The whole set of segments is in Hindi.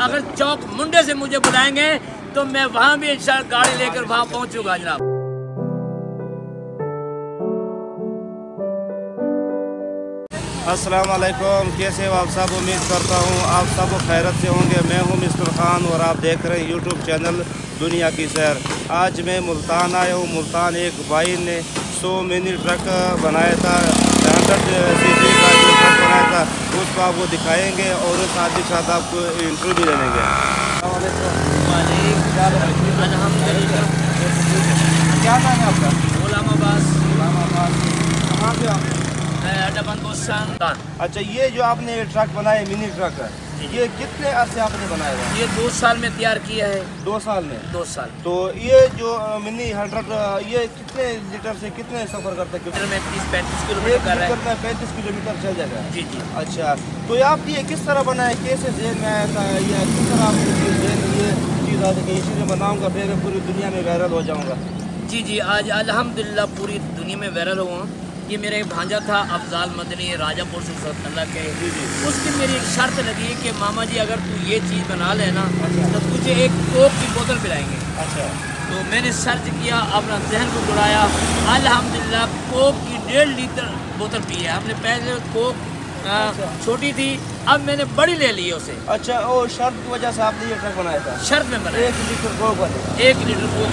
अगर चौक मुंडे से मुझे बुलाएंगे तो मैं वहाँ भी इंशाल्लाह गाड़ी लेकर वहाँ पहुँचूंगा जनाब। अस्सलाम वालेकुम, कैसे हो आप सब? उम्मीद करता हूँ आप सब खैरत से होंगे। मैं हूँ मिस्टर खान और आप देख रहे हैं यूट्यूब चैनल दुनिया की सैर। आज मैं मुल्तान आया हूँ। मुल्तान एक भाई ने 100 मिनी ट्रक बनाया था, 100 सीसी का जो ट्रक बनाया था उसको आपको दिखाएंगे और साथ ही साथ आपको इंटरव्यू भी लेंगे। क्या नाम है आपका? गुलाम अब्बास। कहाँ पे आप? अच्छा, ये जो आपने ट्रक बनाया मिनी ट्रक है, ये कितने अर्से आपने बनाया हुआ? ये 2 साल में तैयार किया है। 2 साल में? 2 साल। तो ये जो मिनी 100 ये कितने लीटर से कितने सफर करता है? में 30-35 किलोमीटर कर रहा है। 35 किलोमीटर चल जाएगा। जी जी। अच्छा, तो आप ये किस तरह बनाए, कैसे जेल में आया था या किस तरह आपको ये चीज़ आ सके? इसी में बनाऊँगा फिर पूरी दुनिया में वायरल हो जाऊँगा। जी जी, आज अल्हम्दुलिल्लाह पूरी दुनिया में वायरल हुआ। ये मेरा एक भांजा था अफजाल मदनी, राजापुर से सल्तनत के। उसकी मेरी एक शर्त लगी कि मामा जी अगर तू ये चीज़ बना लेना तो तुझे एक कोक की बोतल पिलाएंगे। अच्छा, तो मैंने सर्च किया, अपना जहन को बुलाया, अल्हम्दुलिल्लाह कोक की 1.5 लीटर बोतल पी है हमने। पहले कोक छोटी थी, अब मैंने बड़ी ले ली उसे। अच्छा, और शर्त की वजह से आपने ये ट्रक बनाया था? शर्त में बनाया। 1 लीटर कोक वाले? 1 लीटर कोक।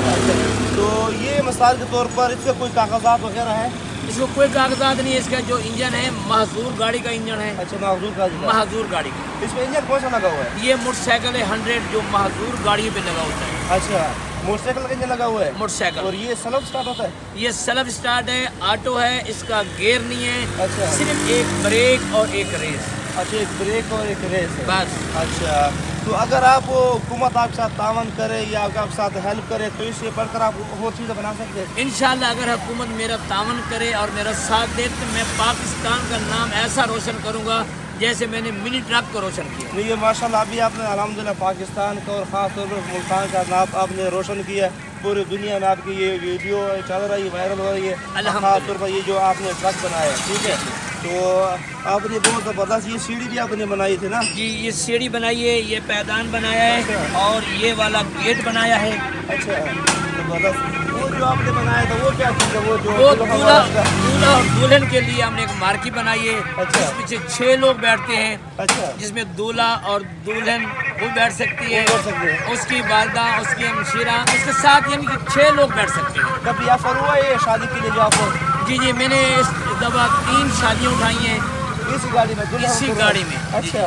तो ये मिसाल के तौर पर इसका कोई कागजात वगैरह है? इसको कोई कागजात नहीं है। इसका जो इंजन है महजूर गाड़ी का इंजन है। अच्छा, महजूर गाड़ी का। इसमें इंजन कौन सा लगा हुआ है? ये मोटरसाइकिल है 100 जो महजूर गाड़ी पे लगा होता है। अच्छा, मोटरसाइकिल का इंजन लगा हुआ है? मोटरसाइकिल। और ये सेल्फ स्टार्ट होता है? ये सेल्फ स्टार्ट है, ऑटो है, इसका गियर नहीं है। अच्छा, सिर्फ एक ब्रेक और एक रेस। अच्छा, एक ब्रेक और एक रेस है बस। अच्छा, तो अगर आप हुकूमत आपके साथ तावन करे या आपके साथ हेल्प करे तो इससे बढ़कर आप और चीज़ें बना सकते हैं? इंशाल्लाह अगर हुकूमत मेरा तावन करे और मेरा साथ दे तो मैं पाकिस्तान का नाम ऐसा रोशन करूँगा जैसे मैंने मिनी ट्रक को रोशन किया। नहीं, ये माशाल्लाह अभी आपने अल्हम्दुलिल्लाह पाकिस्तान का और ख़ास तौर पर मुल्तान का नाम आपने रोशन किया। पूरी दुनिया में आपकी ये वीडियो चल रही है, वायरल हो रही है। ख़ास तौर पर ये जो आपने ट्रक बनाया है, ठीक है, तो आपने बहुत ज़बरदस्त ये सीढ़ी भी आपने बनाई थी ना? जी, ये सीढ़ी बनाई है, ये पैदान बनाया है और ये वाला गेट बनाया है। अच्छा, ज़बरदस्त। वो जो आपने बनाया था वो क्या चीज़ है? वो दूल्हा और दुल्हन के लिए हमने एक मार्की बनाई है। अच्छा, इस पीछे 6 लोग बैठते हैं। अच्छा, जिसमें दूल्हा और दुल्हन वो बैठ सकती है, उसकी वालदा, उसकी हमशीरा, उसके साथ यानी कि 6 लोग बैठ सकते हैं। कभी ऑफर हुआ है शादी के लिए जो आपको? जी जी, मैंने इस दफा 3 शादियाँ उठाई हैं इसी गाड़ी में? इसी गाड़ी में। अच्छा,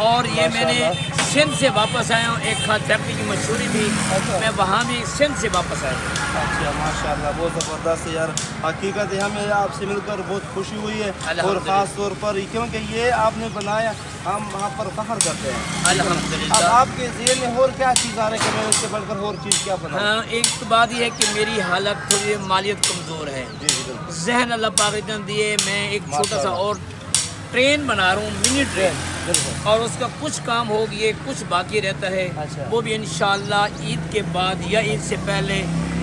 और ये मैंने सिंध से वापस आया हूँ। एक खाद फैक्ट्री की मशहूरी थी। अच्छा, मैं वहाँ भी सिंध से वापस आया हूँ। अच्छा, माशाल्लाह, बहुत ज़बरदस्त यार। हकीकत है हमें आपसे मिलकर बहुत खुशी हुई है और ख़ास तौर पर क्योंकि ये आपने बनाया, हम वहाँ पर फख्र करते हैं अल्हम्दुलिल्लाह। अब आपके ज़हन में और क्या चीज़ आ रही है कि मैं उससे बढ़कर और चीज़ क्या बनाऊँ? हाँ, एक तो बात यह है कि मेरी हालत थोड़ी मालियत कमज़ोर है। जहन अल्लाह पाक ने दिए। मैं एक छोटा सा और ट्रेन बना रहा हूँ, मिनी ट्रेन, और उसका कुछ काम हो गया, कुछ बाकी रहता है। अच्छा, वो भी इंशाल्लाह ईद के बाद या ईद से पहले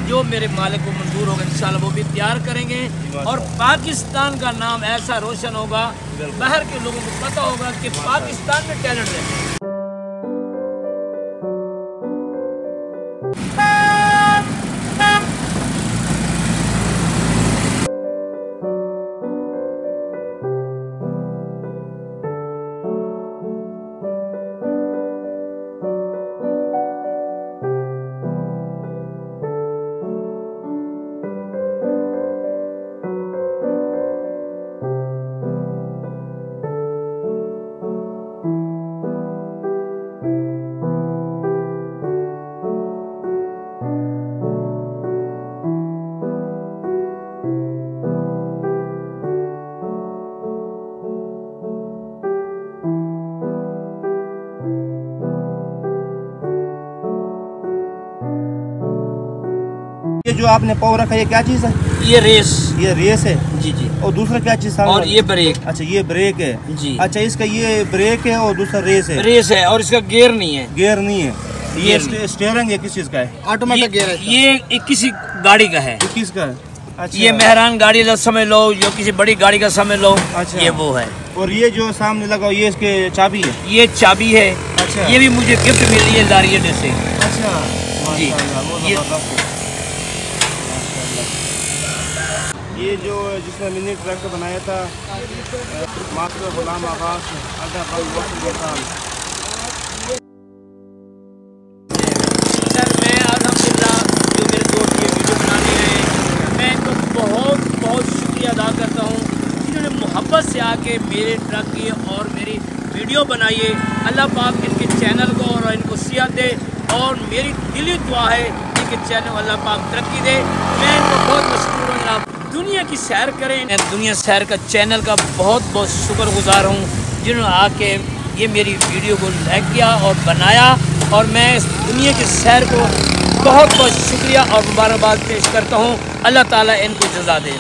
जो मेरे मालिक को मंजूर होगा इंशाल्लाह वो भी तैयार करेंगे और पाकिस्तान का नाम ऐसा रोशन होगा, बाहर के लोगों को पता होगा कि पाकिस्तान में टैलेंट रहते हैं। ये जो आपने पाव रखा है ये क्या चीज़ है? ये रेस। ये रेस है? जी जी। और दूसरा क्या चीज़? और ये ब्रेक। अच्छा, ये ब्रेक है जी। अच्छा, इसका ये ब्रेक है और दूसरा रेस है? रेस है और इसका गियर नहीं है। गियर नहीं है। ये स्टीयरिंग है किस चीज़ का है? ऑटोमेटिक गियर है। ये किसी गाड़ी का है। किसका है? अच्छा, ये मेहरान गाड़ी समझ लो, जो किसी बड़ी गाड़ी का समझ लो। अच्छा, ये वो है। और ये जो सामने लगा ये इसके चाबी है? ये चाबी है। अच्छा। ये भी मुझे गिफ्ट मिली है लारियड से। अच्छा जी। माशाल्लाह, वो ये- ज़बरदस्त है। ये जो जिसने मिनी ट्रक बनाया था मास्टर गुलाम आबास अड्डा बंद वक्त सर मैं अल्हम्दुलिल्लाह जो मेरे दोस्त ये वीडियो बनाने आए, मैं इनको बहुत बहुत शुक्रिया अदा करता हूँ जिन्होंने मोहब्बत से आके मेरे ट्रक की और मेरी वीडियो बनाई है। अल्लाह पाक इनके चैनल को और इनको सेहत दे और मेरी दिली दुआ है इनके चैनल अल्लाह पाक तरक्की दे। मैं इनको बहुत मशहूर हूँ जनाब। दुनिया की सैर करें, मैं दुनिया सैर का चैनल का बहुत बहुत शुक्रगुजार हूँ जिन्होंने आके ये मेरी वीडियो को लाइक किया और बनाया, और मैं इस दुनिया की सैर को बहुत बहुत शुक्रिया और मुबारकबाद पेश करता हूँ। अल्लाह ताला इनको जज़ा दे।